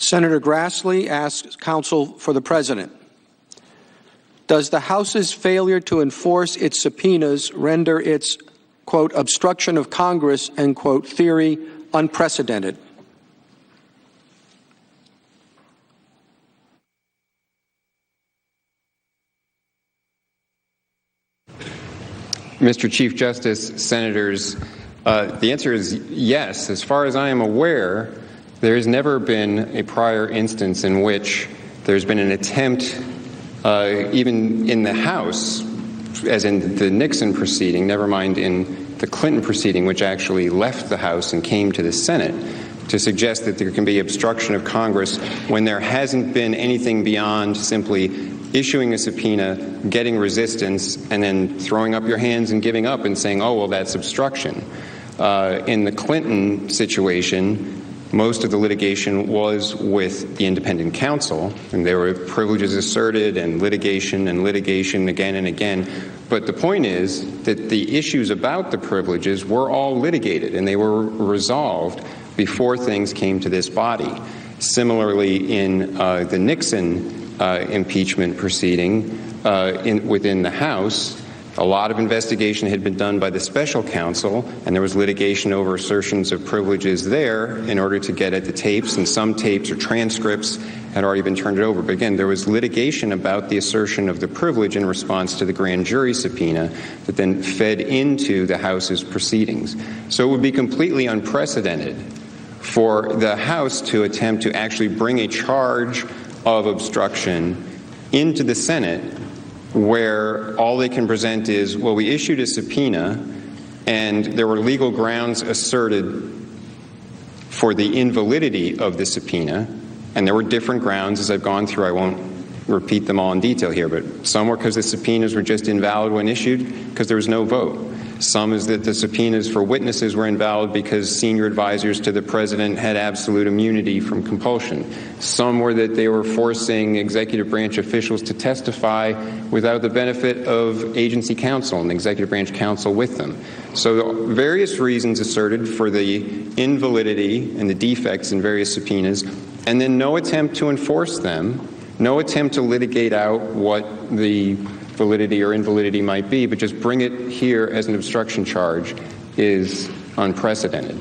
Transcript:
Senator Grassley asks counsel for the President, does the House's failure to enforce its subpoenas render its, quote, obstruction of Congress, end quote, theory unprecedented? Mr. Chief Justice, Senators, the answer is yes. As far as I am aware, there has never been a prior instance in which there's been an attempt, even in the House, as in the Nixon proceeding, never mind in the Clinton proceeding, which actually left the House and came to the Senate, to suggest that there can be obstruction of Congress when there hasn't been anything beyond simply issuing a subpoena, getting resistance, and then throwing up your hands and giving up and saying, oh, well, that's obstruction. In the Clinton situation, most of the litigation was with the independent counsel, and there were privileges asserted and litigation again and again. But the point is that the issues about the privileges were all litigated, and they were resolved before things came to this body. Similarly, in the Nixon impeachment proceeding within the House, a lot of investigation had been done by the special counsel, and there was litigation over assertions of privileges there in order to get at the tapes, and some tapes or transcripts had already been turned over. But again, there was litigation about the assertion of the privilege in response to the grand jury subpoena that then fed into the House's proceedings. So it would be completely unprecedented for the House to attempt to actually bring a charge of obstruction into the Senate where all they can present is, well, we issued a subpoena and there were legal grounds asserted for the invalidity of the subpoena, and there were different grounds as I've gone through. I won't repeat them all in detail here, but some were because the subpoenas were just invalid when issued because there was no vote. Some is that the subpoenas for witnesses were invalid because senior advisors to the president had absolute immunity from compulsion. Some were that they were forcing executive branch officials to testify without the benefit of agency counsel and executive branch counsel with them. So various reasons asserted for the invalidity and the defects in various subpoenas, and then no attempt to enforce them, no attempt to litigate out what the validity or invalidity might be, but just bring it here as an obstruction charge is unprecedented.